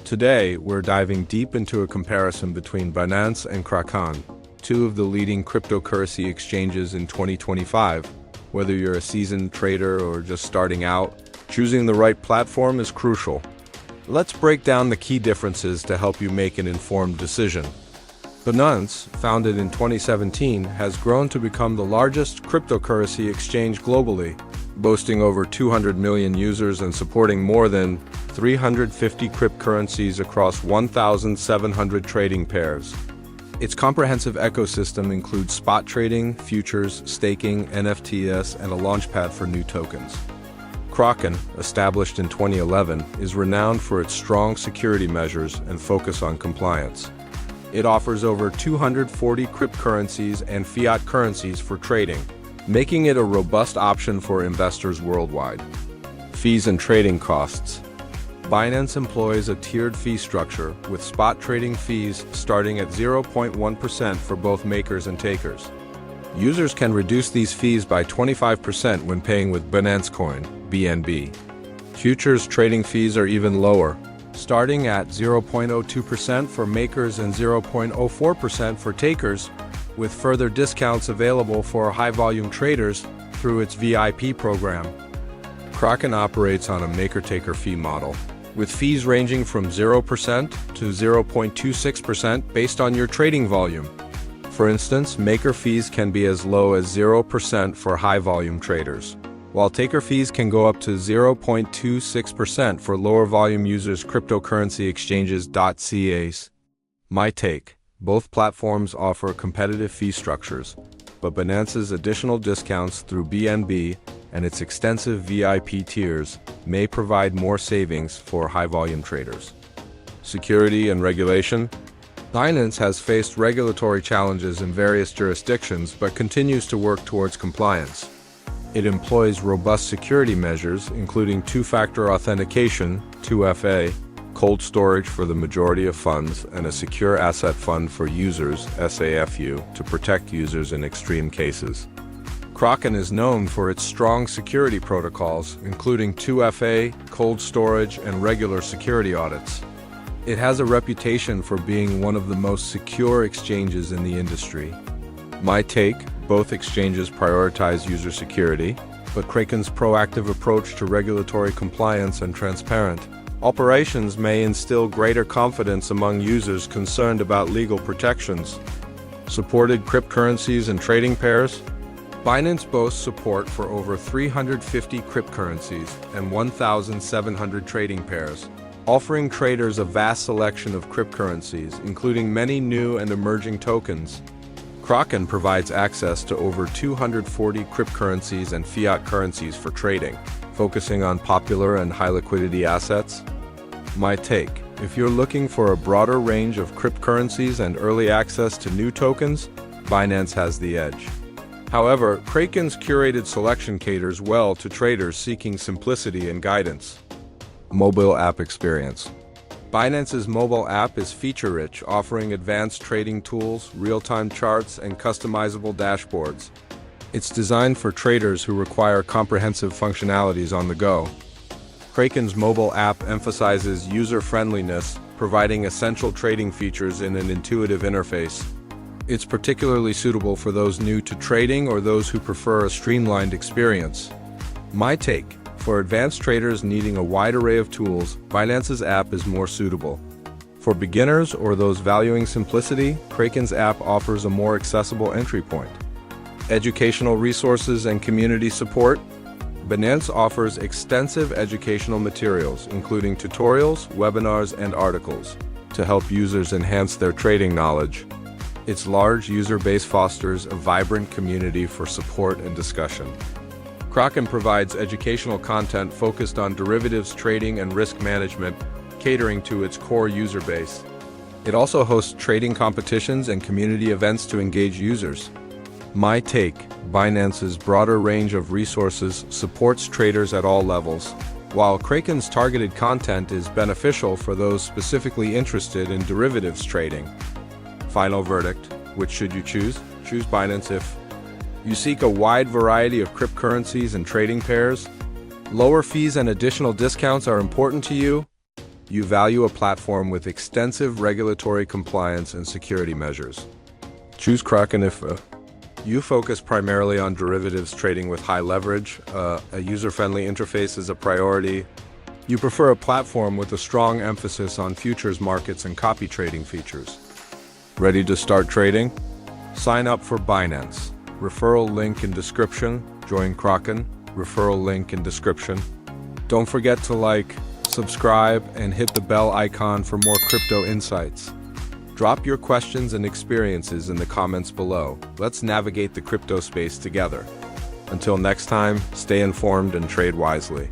Today, we're diving deep into a comparison between Binance and Kraken, two of the leading cryptocurrency exchanges in 2025. Whether you're a seasoned trader or just starting out, choosing the right platform is crucial. Let's break down the key differences to help you make an informed decision. Binance, founded in 2017, has grown to become the largest cryptocurrency exchange globally, boasting over 200 million users and supporting more than 350 cryptocurrencies across 1,700 trading pairs. Its comprehensive ecosystem includes spot trading, futures, staking, NFTs, and a launchpad for new tokens. Kraken, established in 2011, is renowned for its strong security measures and focus on compliance. It offers over 240 cryptocurrencies and fiat currencies for trading, making it a robust option for investors worldwide. Fees and trading costs. Binance employs a tiered fee structure, with spot trading fees starting at 0.1% for both makers and takers. Users can reduce these fees by 25% when paying with Binance Coin, BNB. Futures trading fees are even lower, starting at 0.02% for makers and 0.04% for takers, with further discounts available for high-volume traders through its VIP program. Kraken operates on a maker-taker fee model, with fees ranging from 0% to 0.26% based on your trading volume. For instance, maker fees can be as low as 0% for high-volume traders, while taker fees can go up to 0.26% for lower-volume users. Cryptocurrency exchanges.ca's. My take. Both platforms offer competitive fee structures, but Binance's additional discounts through BNB and its extensive VIP tiers may provide more savings for high-volume traders. Security and regulation. Binance has faced regulatory challenges in various jurisdictions but continues to work towards compliance. It employs robust security measures, including two-factor authentication, 2FA, cold storage for the majority of funds, and a secure asset fund for users, SAFU, to protect users in extreme cases. Kraken is known for its strong security protocols, including 2FA, cold storage, and regular security audits. It has a reputation for being one of the most secure exchanges in the industry. My take, both exchanges prioritize user security, but Kraken's proactive approach to regulatory compliance and transparent operations may instill greater confidence among users concerned about legal protections. Supported cryptocurrencies and trading pairs. Binance boasts support for over 350 cryptocurrencies and 1,700 trading pairs, offering traders a vast selection of cryptocurrencies, including many new and emerging tokens. Kraken provides access to over 240 cryptocurrencies and fiat currencies for trading, focusing on popular and high-liquidity assets. My take. If you're looking for a broader range of cryptocurrencies and early access to new tokens, Binance has the edge. However, Kraken's curated selection caters well to traders seeking simplicity and guidance. Mobile app experience. Binance's mobile app is feature-rich, offering advanced trading tools, real-time charts, and customizable dashboards. It's designed for traders who require comprehensive functionalities on the go. Kraken's mobile app emphasizes user-friendliness, providing essential trading features in an intuitive interface. It's particularly suitable for those new to trading or those who prefer a streamlined experience. My take. For advanced traders needing a wide array of tools, Binance's app is more suitable. For beginners or those valuing simplicity, Kraken's app offers a more accessible entry point. Educational resources and community support. Binance offers extensive educational materials, including tutorials, webinars, and articles, to help users enhance their trading knowledge. Its large user base fosters a vibrant community for support and discussion. Kraken provides educational content focused on derivatives trading and risk management, catering to its core user base. It also hosts trading competitions and community events to engage users. My take. Binance's broader range of resources supports traders at all levels, while Kraken's targeted content is beneficial for those specifically interested in derivatives trading. Final verdict. Which should you choose? Choose Binance if you seek a wide variety of cryptocurrencies and trading pairs, lower fees and additional discounts are important to you, You value a platform with extensive regulatory compliance and security measures. Choose Kraken if you focus primarily on derivatives trading with high leverage, a user-friendly interface is a priority. You prefer a platform with a strong emphasis on futures markets and copy trading features. Ready to start trading? Sign up for Binance. Referral link in description. Join Kraken. Referral link in description. Don't forget to like, subscribe, and hit the bell icon for more crypto insights. Drop your questions and experiences in the comments below. Let's navigate the crypto space together. Until next time, stay informed and trade wisely.